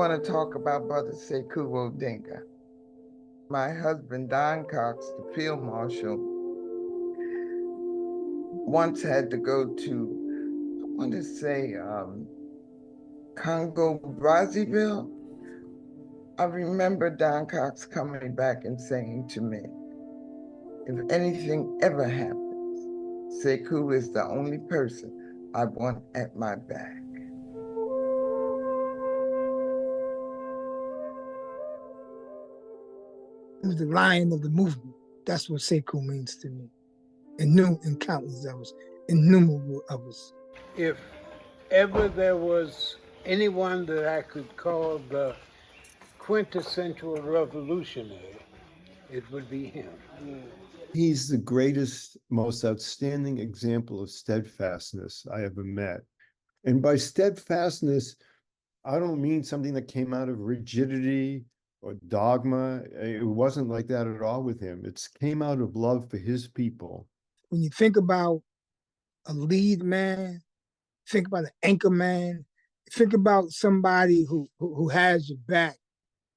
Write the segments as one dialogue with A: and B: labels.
A: want to talk about Brother Sekou Odinga. My husband, Don Cox, the field marshal, once had to go to, I want to say, Congo, Brazzaville. I remember Don Cox coming back and saying to me, if anything ever happens, Sekou is the only person I want at my back.
B: He was the lion of the movement. That's what Sekou means to me. And countless others, innumerable others.
C: If ever there was anyone that I could call the quintessential revolutionary, it would be him.
D: He's the greatest, most outstanding example of steadfastness I ever met. And by steadfastness, I don't mean something that came out of rigidity or dogma. It wasn't like that at all with him. It came out of love for his people.
B: When you think about a lead man, think about an anchor man, think about somebody who has your back,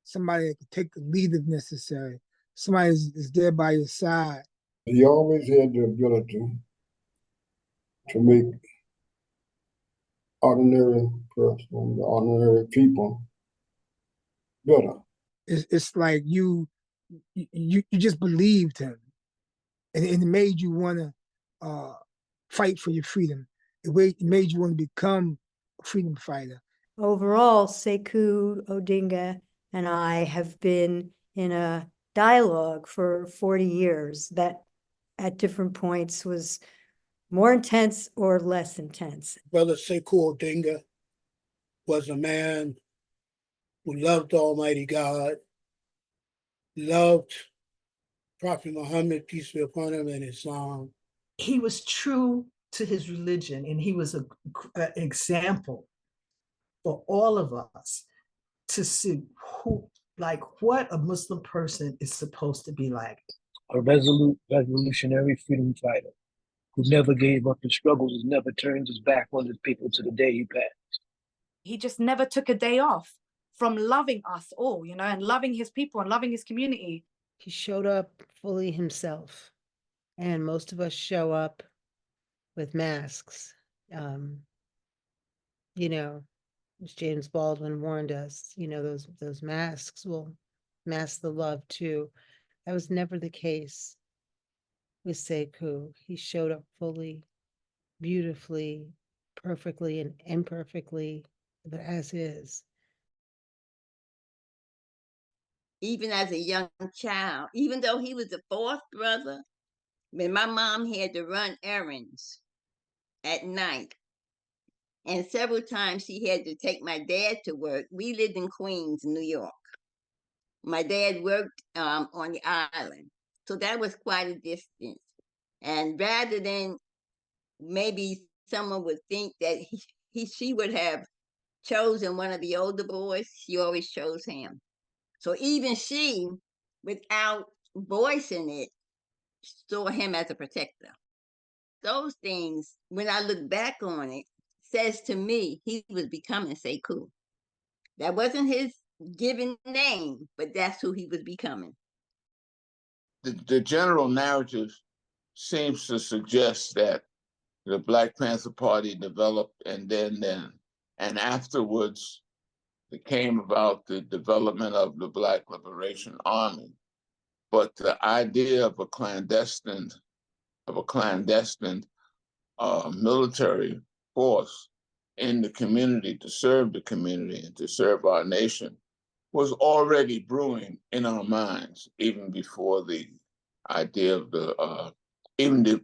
B: somebody that can take the lead if necessary, somebody is there by your side.
E: He always had the ability to make ordinary person, ordinary people better.
B: It's like you just believed him, and it made you want to fight for your freedom. It made you want to become a freedom fighter.
F: Overall, Sekou Odinga and I have been in a dialogue for 40 years that at different points was more intense or less intense.
G: Brother Sekou Odinga was a man who loved Almighty God, loved Prophet Muhammad, peace be upon him, and Islam.
H: He was true to his religion, and he was an example for all of us to see what a Muslim person is supposed to be like.
I: A resolute revolutionary freedom fighter who never gave up the struggles and never turned his back on his people to the day he passed.
J: He just never took a day off from loving us all, and loving his people and loving his community.
K: He showed up fully himself, and most of us show up with masks. As James Baldwin warned us, those masks will mask the love too. That was never the case with Sekou. He showed up fully, beautifully, perfectly, and imperfectly, but as is.
L: Even as a young child, even though he was the fourth brother, when my mom had to run errands at night, and several times she had to take my dad to work. We lived in Queens, New York. My dad worked on the island, so that was quite a distance. And rather than maybe someone would think that she would have chosen one of the older boys, she always chose him. So even she, without voicing it, saw him as a protector. Those things, when I look back on it, says to me he was becoming Sekou. That wasn't his given name, but that's who he was becoming.
M: The general narrative seems to suggest that the Black Panther Party developed, and afterwards it came about the development of the Black Liberation Army. But the idea of a clandestine military force in the community to serve the community and to serve our nation was already brewing in our minds, even before the idea of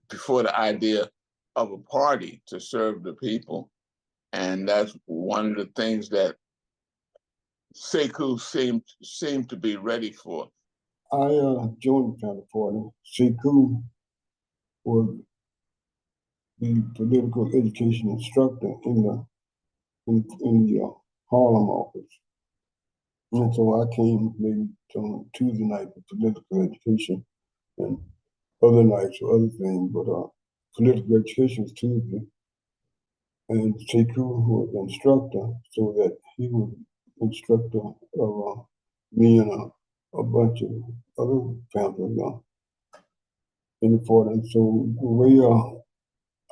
M: before the idea of a party to serve the people. And that's one of the things that Sekou seemed to be ready for.
E: I joined the Panther Party. Sekou was the political education instructor in the Harlem office. And so I came maybe on Tuesday night for political education and other nights for other things, but political education was Tuesday. And Sekou was the instructor so that he would instructor of me and a bunch of other families in the fort. And so the way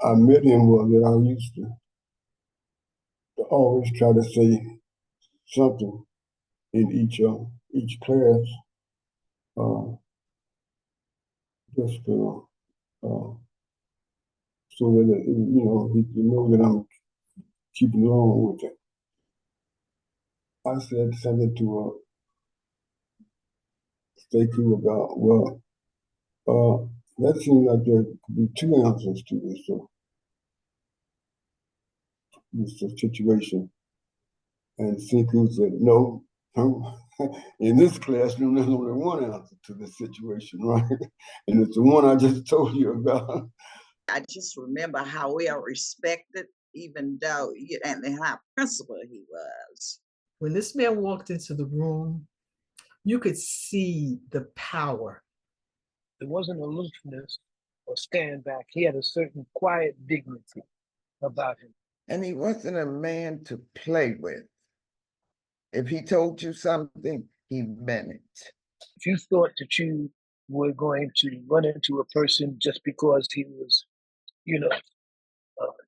E: I met him was that I used to always try to say something in each class, just to, so that he can know that I'm keeping along with it. I said something to Sekou about, well, that seems like there could be two answers to this. So this situation. And Sekou said, no, in this classroom, there's only one answer to this situation, right? And it's the one I just told you about.
N: I just remember how well respected, even though, and how principled he was.
H: When this man walked into the room, you could see the power.
I: There wasn't aloofness or stand back. He had a certain quiet dignity about him.
A: And he wasn't a man to play with. If he told you something, he meant it.
I: If you thought that you were going to run into a person just because he was,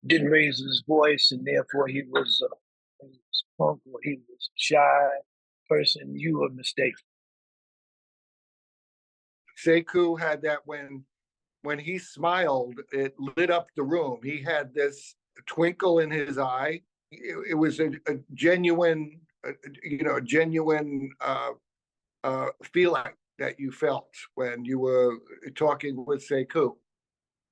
I: didn't raise his voice and therefore he was punk or he was shy person, you were mistaken.
O: Sekou had that when he smiled, it lit up the room. He had this twinkle in his eye. It was a genuine, genuine feeling that you felt when you were talking with Sekou.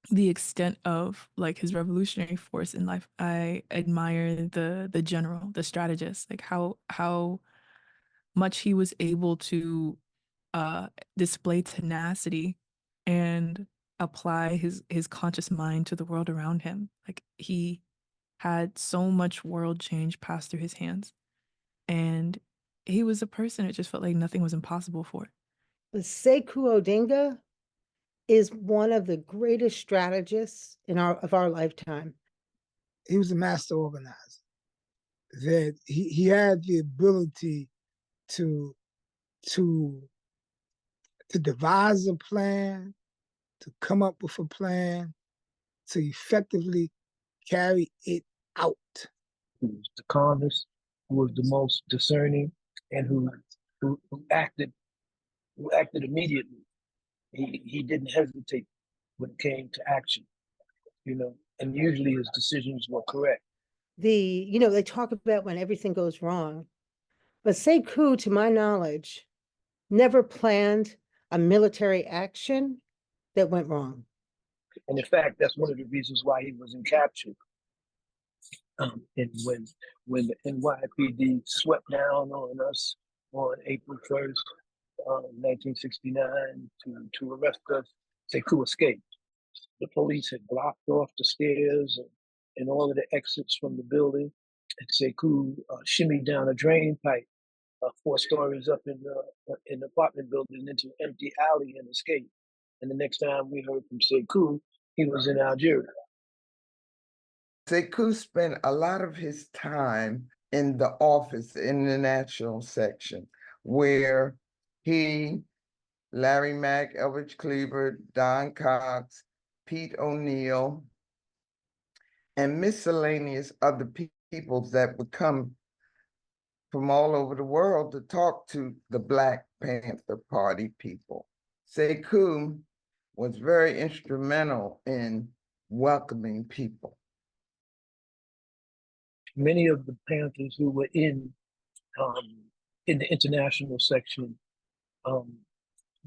P: The extent of like his revolutionary force in life, I admire the general, the strategist, like how much he was able to display tenacity and apply his conscious mind to the world around him. Like he had so much world change pass through his hands, and he was a person it just felt like nothing was impossible for.
K: The Sekou Odinga is one of the greatest strategists of our lifetime.
B: He was a master organizer. That he had the ability to devise a plan, to come up with a plan, to effectively carry it out.
I: Who was the calmest, who was the most discerning, and who acted immediately. He didn't hesitate when it came to action, and usually his decisions were correct.
K: They talk about when everything goes wrong, but Sekou, to my knowledge, never planned a military action that went wrong.
I: And in fact, that's one of the reasons why he wasn't captured. And when the NYPD swept down on us on April 1st, 1969, to arrest us, Sekou escaped. The police had blocked off the stairs and all of the exits from the building. And Sekou shimmied down a drain pipe 4 stories up in the apartment building into an empty alley and escaped. And the next time we heard from Sekou, he was in Algeria.
A: Sekou spent a lot of his time in the office, in the national section, where he, Larry Mack, Elbridge Cleaver, Don Cox, Pete O'Neill, and miscellaneous other people that would come from all over the world to talk to the Black Panther Party people. Sekou was very instrumental in welcoming people.
I: Many of the Panthers who were in the international section,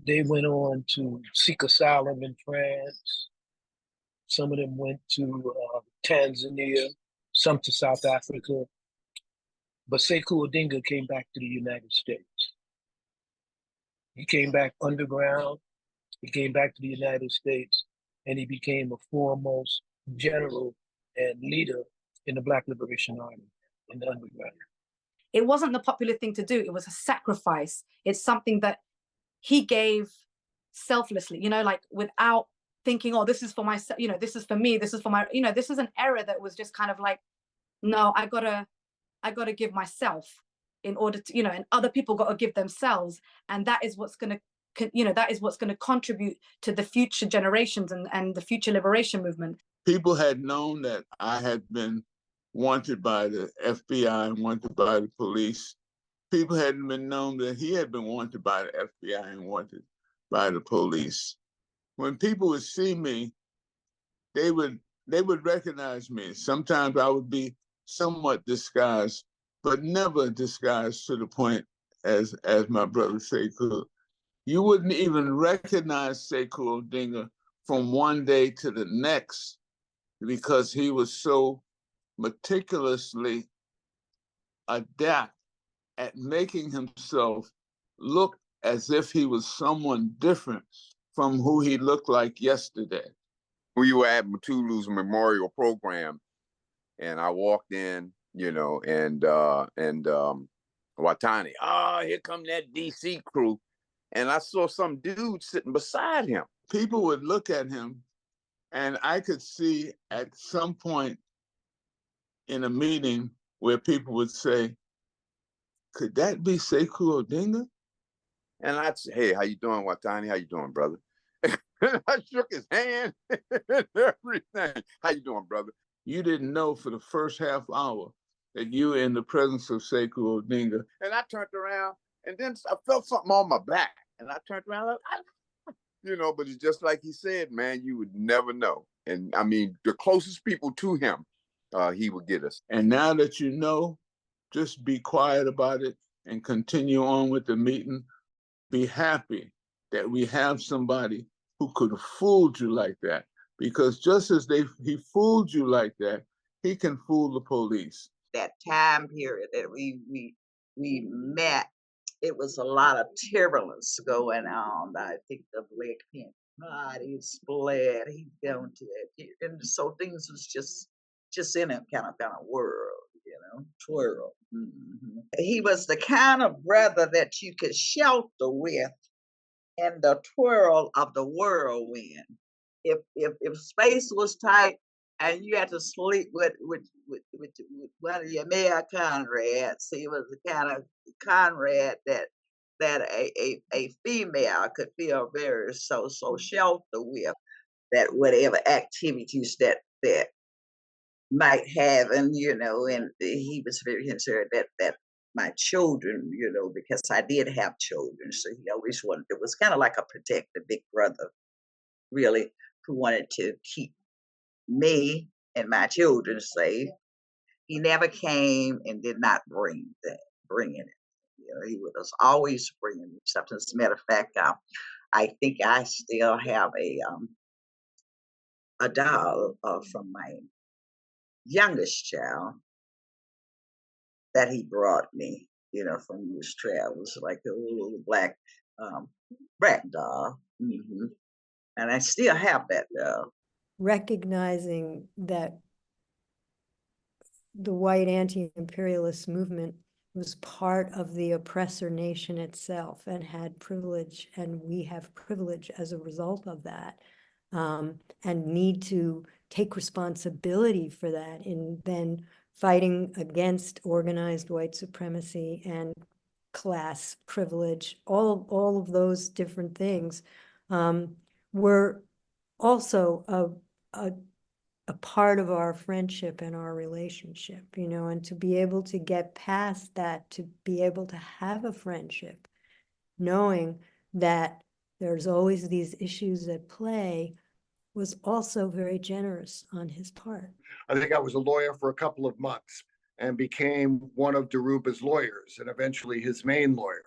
I: they went on to seek asylum in France. Some of them went to Tanzania, some to South Africa. But Sekou Odinga came back to the United States. He came back underground. He came back to the United States, and he became a foremost general and leader in the Black Liberation Army in the underground.
J: It wasn't the popular thing to do. It was a sacrifice. It's something that he gave selflessly, like without thinking, oh, this is for myself, this is for me, this is for my, this is an era that was just kind of like, no, I gotta give myself. in order to, and other people got to give themselves. And that is what's going to, that is what's going to contribute to the future generations and the future liberation movement.
M: People had known that I had been wanted by the FBI and wanted by the police. People hadn't been known that he had been wanted by the FBI and wanted by the police. When people would see me, they would recognize me. Sometimes I would be somewhat disguised, but never disguised to the point as my brother Sekou. You wouldn't even recognize Sekou Odinga from one day to the next because he was so meticulously adept at making himself look as if he was someone different from who he looked like yesterday.
Q: We were at Matulu's memorial program, and I walked in, and Watani, here come that DC crew. And I saw some dude sitting beside him.
M: People would look at him, and I could see at some point in a meeting where people would say, could that be Sekou Odinga?
Q: And I'd say, hey, how you doing, Watani? How you doing, brother? I shook his hand and everything. How you doing, brother?
M: You didn't know for the first half hour that you were in the presence of Sekou Odinga.
Q: And I turned around, and then I felt something on my back. And I turned around, but it's just like he said, man, you would never know. And I mean, the closest people to him, he would get us.
M: And now that you know, just be quiet about it and continue on with the meeting. Be happy that we have somebody who could have fooled you like that. Because just as he fooled you like that, he can fool the police.
N: That time period that we met, it was a lot of turbulence going on. I think the Black Panther Party split. He gone to that, and so things was just in a kind of world, twirl. Mm-hmm. He was the kind of brother that you could shelter with in the twirl of the whirlwind. If space was tight and you had to sleep with one of your male comrades, he was the kind of comrade that a female could feel very so sheltered with, that whatever activities that might have, and and he was very concerned that my children, because I did have children, so he always wanted, it was kind of like a protective big brother, really, who wanted to keep me and my children safe. He never came and did not bring it. He was always bringing something. As a matter of fact, I think I still have a doll from my youngest child that he brought me, from his travels, like a little black rat doll. Mm-hmm. And I still have that doll.
F: Recognizing that the white anti-imperialist movement was part of the oppressor nation itself and had privilege, and we have privilege as a result of that, and need to take responsibility for that in then fighting against organized white supremacy and class privilege, all of those different things, were also a part of our friendship and our relationship, and to be able to get past that, to be able to have a friendship, knowing that there's always these issues at play, was also very generous on his part.
O: I think I was a lawyer for a couple of months and became one of Dhoruba's lawyers and eventually his main lawyer.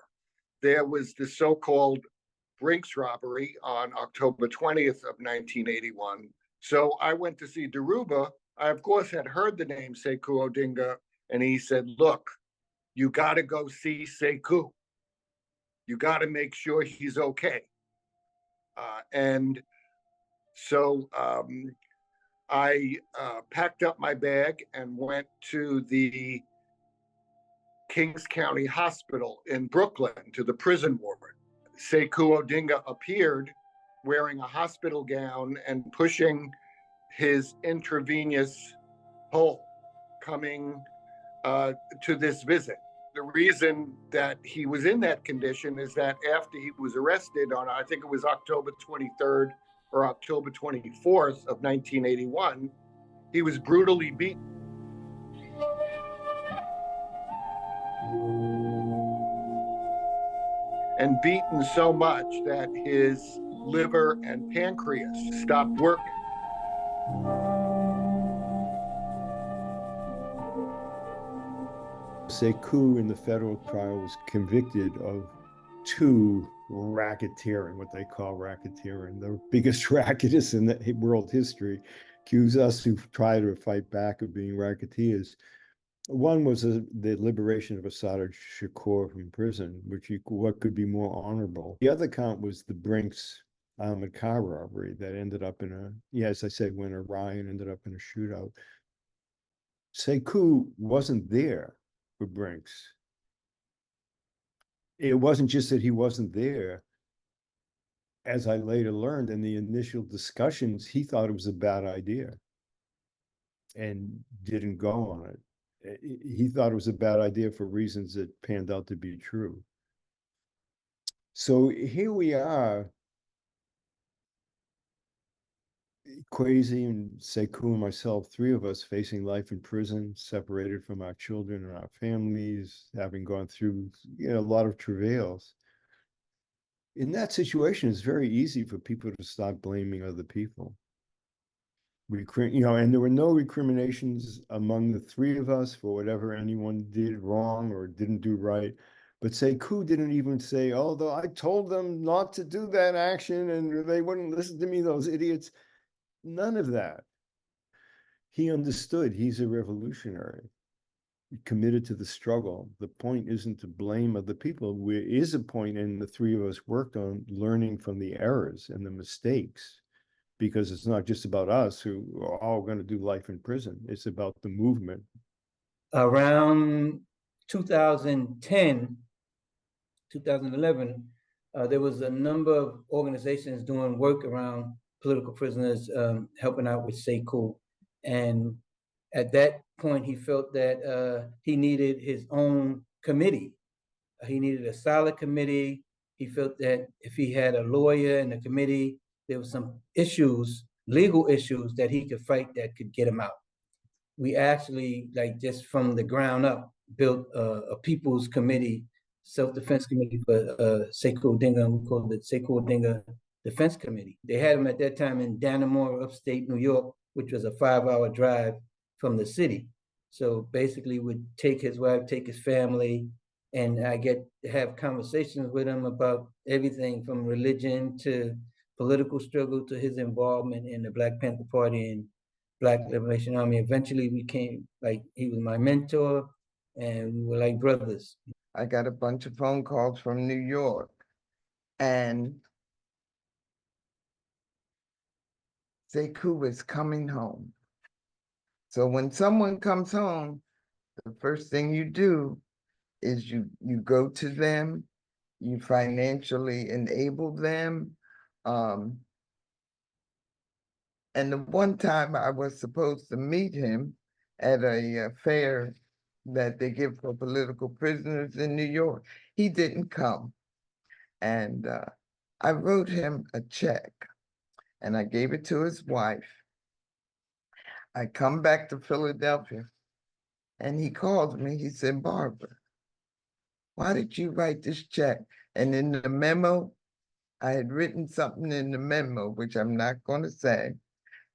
O: There was the so-called Brinks robbery on October 20th of 1981. So I went to see Dhoruba. I, of course, had heard the name Sekou Odinga, and he said, look, you got to go see Sekou. You got to make sure he's okay. And so I packed up my bag and went to the Kings County Hospital in Brooklyn, to the prison ward. Sekou Odinga appeared wearing a hospital gown and pushing his intravenous hole, coming to this visit. The reason that he was in that condition is that after he was arrested on, I think it was October 23rd or October 24th of 1981, he was brutally beaten. And beaten so much that his liver and pancreas stopped working.
D: Sekou in the federal trial was convicted of 2 racketeering, what they call racketeering, the biggest racketeers in the world history, accuse us who try to fight back of being racketeers. One was the liberation of Assata Shakur from prison, what could be more honorable. The other count was the Brinks Ahmed car robbery that ended up in as I said, when Orion ended up in a shootout. Sekou wasn't there for Brinks. It wasn't just that he wasn't there. As I later learned in the initial discussions, he thought it was a bad idea and didn't go on it. He thought it was a bad idea for reasons that panned out to be true. So here we are, Kwesi and Sekou and myself, 3 of us facing life in prison, separated from our children and our families, having gone through a lot of travails. In that situation, it's very easy for people to start blaming other people. And there were no recriminations among the 3 of us for whatever anyone did wrong or didn't do right. But Sekou didn't even say, although I told them not to do that action and they wouldn't listen to me, those idiots. None of that. He understood he's a revolutionary, committed to the struggle. The point isn't to blame other people. There is a point, and the 3 of us worked on learning from the errors and the mistakes, because it's not just about us who are all going to do life in prison. It's about the movement.
R: Around 2010, 2011, there was a number of organizations doing work around political prisoners, helping out with Sekou. And at that point, he felt that he needed his own committee. He needed a solid committee. He felt that if he had a lawyer in the committee, there were some issues, legal issues that he could fight that could get him out. We actually, just from the ground up, built a people's committee, self-defense committee for Sekou Odinga, and we called it Sekou Odinga Defense Committee. They had him at that time in Dannemora, upstate New York, which was a 5-hour drive from the city. So basically would take his wife, take his family, and I get to have conversations with him about everything from religion to political struggle to his involvement in the Black Panther Party and Black Liberation Army. Eventually we came, he was my mentor and we were like brothers.
A: I got a bunch of phone calls from New York, and Sekou was coming home. So when someone comes home, the first thing you do is you go to them, you financially enable them. And the one time I was supposed to meet him at a fair that they give for political prisoners in New York, he didn't come. And I wrote him a check and I gave it to his wife. I come back to Philadelphia and he called me. He said, Barbara, why did you write this check? And in the memo, I had written something in the memo, which I'm not going to say.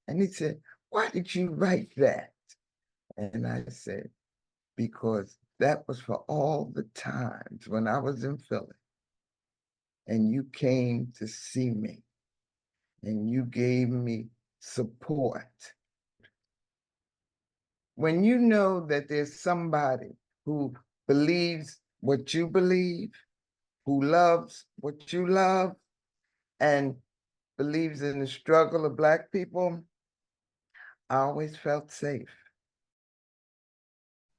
A: And he said, why did you write that? And I said, because that was for all the times when I was in Philly and you came to see me and you gave me support. When you know that there's somebody who believes what you believe, who loves what you love, and believes in the struggle of Black people, I always felt safe.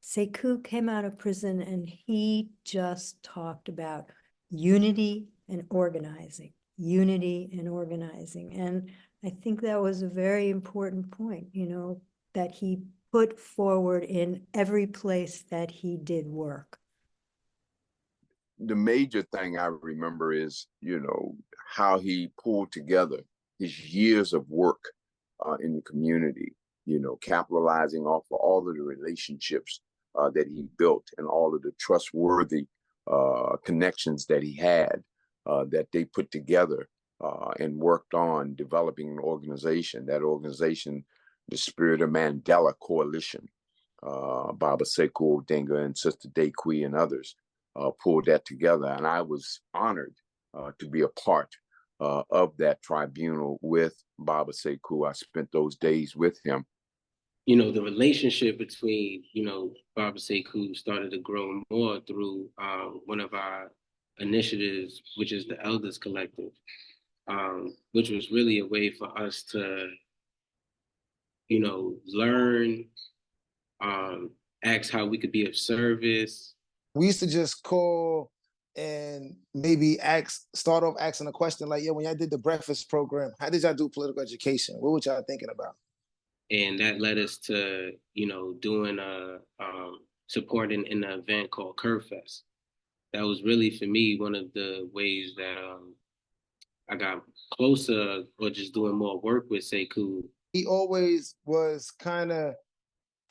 F: Sekou came out of prison and he just talked about unity and organizing, unity and organizing. And I think that was a very important point, that he put forward in every place that he did work.
Q: the major thing I remember is, how he pulled together his years of work in the community, capitalizing off of all of the relationships that he built and all of the trustworthy connections that he had, that they put together and worked on developing an organization. That organization, the Spirit of Mandela Coalition, Baba Sekou Odinga and Sister Dequi and others pulled that together. And I was honored to be a part of that tribunal with Baba Sekou. I spent those days with him.
S: The relationship between, Baba Sekou started to grow more through one of our initiatives, which is the Elders Collective, which was really a way for us to, learn, ask how we could be of service.
T: We used to just call and maybe start off asking a question like, when y'all did the breakfast program, how did y'all do political education? What were y'all thinking about?
S: And that led us to, doing supporting an event called Curve Fest. That was really, for me, one of the ways that I got closer, or just doing more work with Sekou.
T: He always was kind of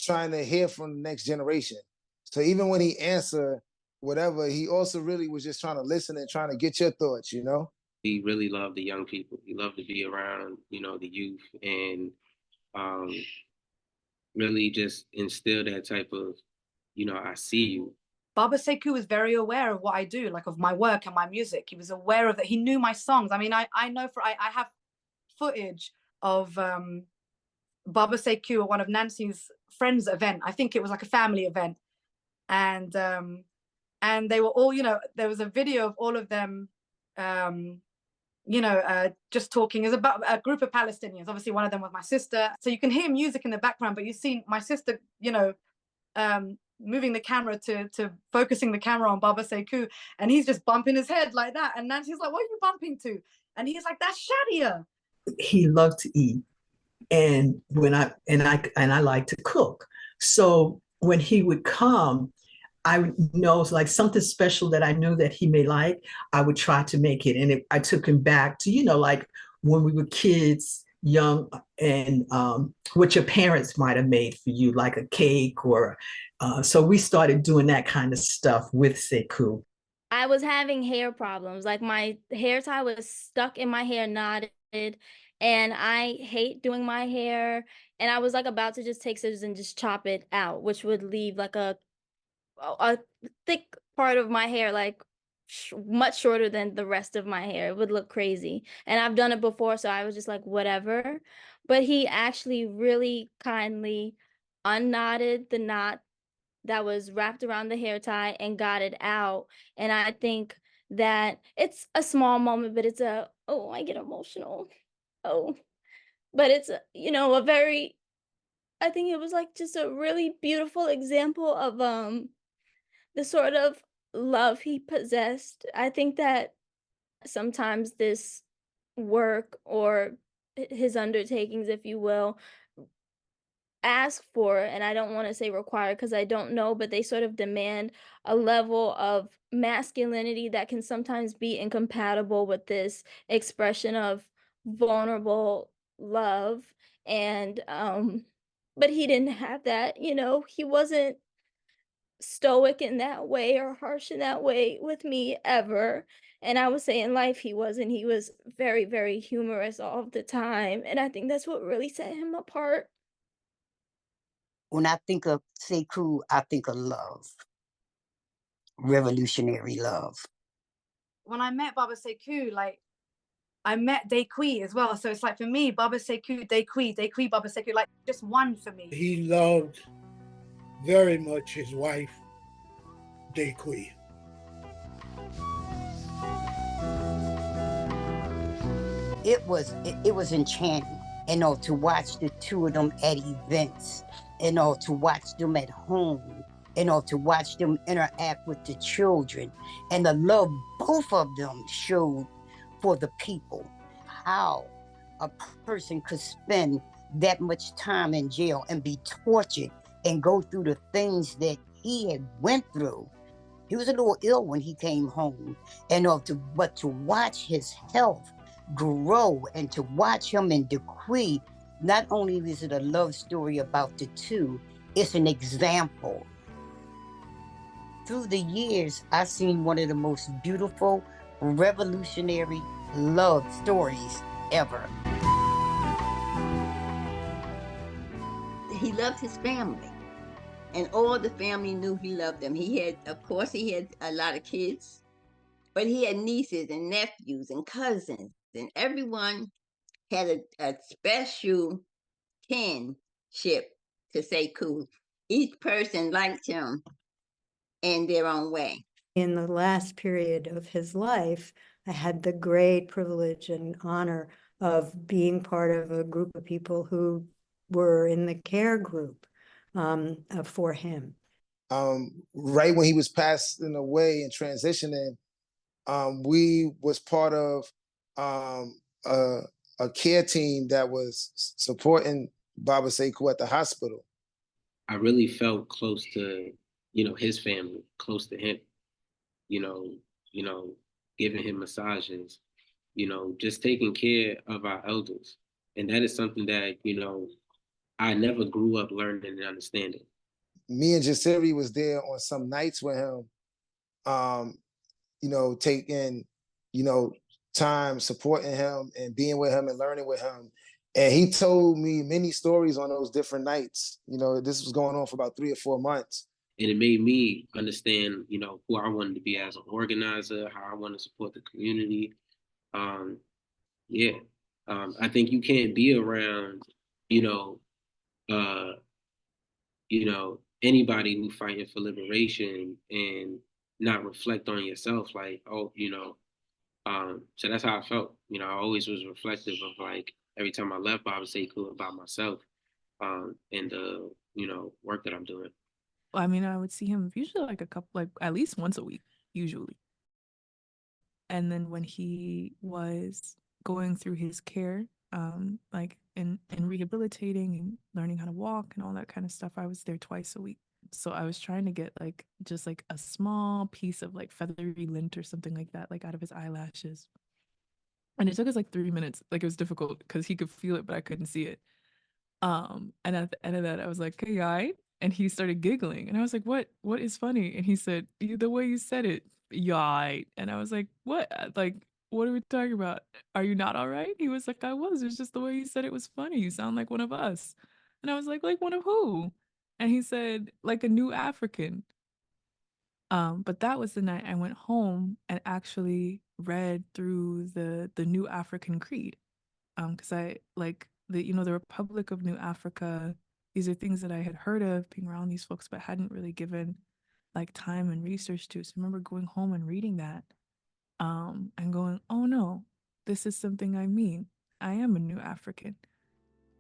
T: trying to hear from the next generation. So even when he answered whatever, he also really was just trying to listen and trying to get your thoughts,
S: He really loved the young people. He loved to be around, the youth, and really just instill that type of, I see you.
J: Baba Sekou was very aware of what I do, like of my work and my music. He was aware of that. He knew my songs. I mean, I know I have footage of Baba Sekou at one of Nancy's friends' event. I think it was like a family event. And they were all, there was a video of all of them, just talking. It's about a group of Palestinians. Obviously, one of them was my sister. So you can hear music in the background, but you see my sister, moving the camera to focusing the camera on Baba Sekou, and he's just bumping his head like that. And Nancy's like, "What are you bumping to?" And he's like, "That's Shadia."
H: He loved to eat, and I like to cook. So when he would come, I know it's like something special that I knew that he may like, I would try to make it. And I took him back to, like when we were kids, young, and what your parents might have made for you, like a cake or, so we started doing that kind of stuff with Sekou.
U: I was having hair problems. Like my hair tie was stuck in my hair, knotted, and I hate doing my hair. And I was like about to just take scissors and just chop it out, which would leave like a thick part of my hair, like much shorter than the rest of my hair. It would look crazy. And I've done it before, so I was just like, whatever. But he actually really kindly unknotted the knot that was wrapped around the hair tie and got it out. And I think that it's a small moment, but it's I get emotional. But it's, a very, I think it was like just a really beautiful example of the sort of love he possessed. I think that sometimes this work, or his undertakings, if you will, ask for, and I don't want to say require because I don't know, but they sort of demand a level of masculinity that can sometimes be incompatible with this expression of vulnerable love. And but he didn't have that. He wasn't stoic in that way or harsh in that way with me ever. And I would say in life he wasn't. He was very, very humorous all the time. And I think that's what really set him apart.
V: When I think of Sekou, I think of love, revolutionary love.
J: When I met Baba Sekou, like I met Dequi as well. So it's like for me, Baba Sekou, Dequi, Baba Sekou, like just one for me.
G: He loved very much his wife, Dequi.
V: It was enchanting, to watch the two of them at events, to watch them at home, to watch them interact with the children, and the love both of them showed for the people. How a person could spend that much time in jail and be tortured and go through the things that he had went through, He was a little ill when he came home, and but to watch his health grow and to watch him in Dequi, not only is it a love story about the two, it's an example. Through the years, I've seen one of the most beautiful, revolutionary love stories ever.
C: He loved his family, and all the family knew he loved them. He had, of course, he had a lot of kids, but he had nieces and nephews and cousins, and everyone had a special kinship to Sekou. Each person liked him in their own way.
F: In the last period of his life, I had the great privilege and honor of being part of a group of people who were in the care group for him.
T: Right when he was passing away and transitioning, we was part of a care team that was supporting Baba Sekou at the hospital.
S: I really felt close to, his family, close to him, giving him massages, just taking care of our elders. And that is something that, I never grew up learning and understanding.
T: Me and Jasiri was there on some nights with him, taking, time supporting him and being with him and learning with him. And he told me many stories on those different nights. This was going on for about 3 or 4 months.
S: And it made me understand, who I wanted to be as an organizer, how I want to support the community. I think you can't be around, anybody who fighting for liberation and not reflect on yourself. Like, so that's how I felt. I always was reflective of, like, every time I left Baba Sekou about myself and the, work that I'm doing.
P: I mean, I would see him usually like at least once a week, usually. And then when he was going through his care, like in rehabilitating and learning how to walk and all that kind of stuff, I was there twice a week. So I was trying to get just a small piece of feathery lint or something like that, out of his eyelashes. And it took us 3 minutes. It was difficult because he could feel it, but I couldn't see it. And at the end of that, I was like, "Hey, you all right?" And he started giggling. And I was like, What is funny? And he said, "The way you said it, you all right?" And I was like, "What? What are we talking about? Are you not all right?" He was like, "I was. It's just the way you said it was funny. You sound like one of us." And I was like one of who? And he said, "Like a new African." But that was the night I went home and actually read through the New African Creed. Because I the Republic of New Africa, these are things that I had heard of being around these folks, but hadn't really given time and research to. So I remember going home and reading that, and going, "Oh no, this is something I mean. I am a new African."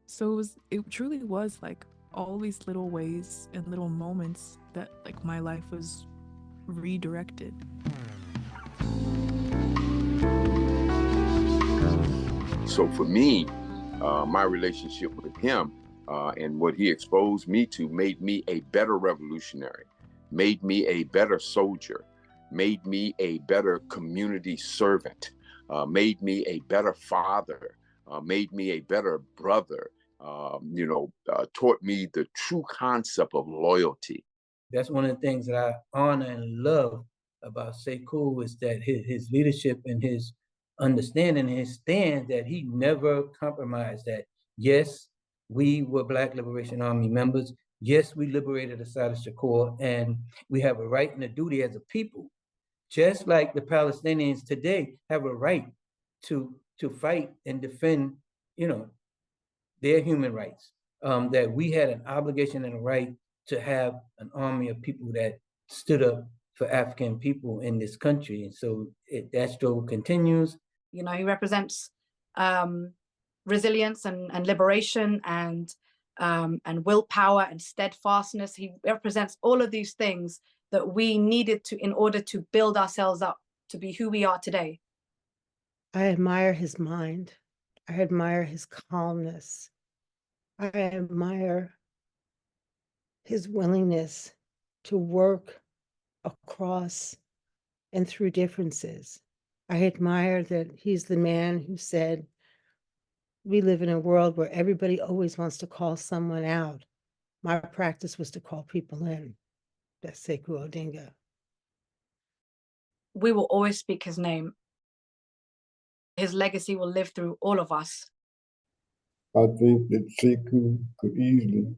P: So it truly was all these little ways and little moments that my life was redirected.
Q: So for me, my relationship with him and what he exposed me to made me a better revolutionary, made me a better soldier, made me a better community servant, made me a better father, made me a better brother, taught me the true concept of loyalty.
R: That's one of the things that I honor and love about Sekou is that his leadership and his understanding and his stand that he never compromised that. Yes, we were Black Liberation Army members. Yes, we liberated Assad Shakur, and we have a right and a duty as a people, just like the Palestinians today have a right to fight and defend, their human rights. That we had an obligation and a right to have an army of people that stood up for African people in this country. And so that struggle continues.
J: He represents resilience and liberation and willpower and steadfastness. He represents all of these things that we needed to in order to build ourselves up to be who we are today.
K: I admire his mind. I admire his calmness. I admire his willingness to work across and through differences. I admire that he's the man who said, we live in a world where everybody always wants to call someone out. My practice was to call people in. That's Sekou Odinga.
J: We will always speak his name. His legacy will live through all of us.
E: I think that Sekou could easily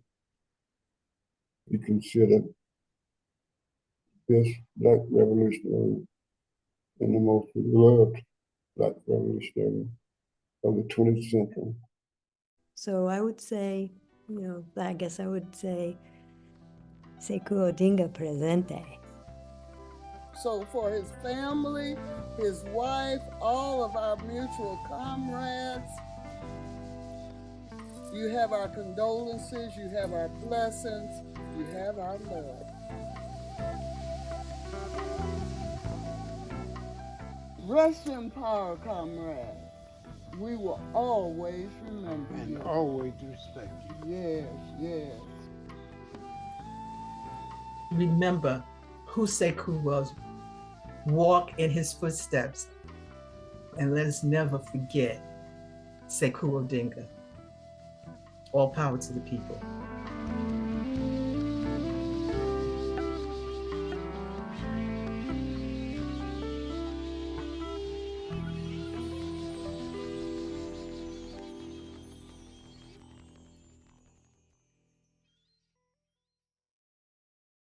E: be considered the best Black revolutionary and the most beloved Black revolutionary of the 20th century.
F: So I would say, I guess I would say Sekou Odinga presente.
L: So for his family, his wife, all of our mutual comrades, you have our condolences, you have our blessings, you have our love. Rest in power, comrades. We will always remember you.
G: And always respect you.
L: Yes, yes.
H: Remember who Sekou was. Walk in his footsteps. And let us never forget Sekou Odinga. All power to the people.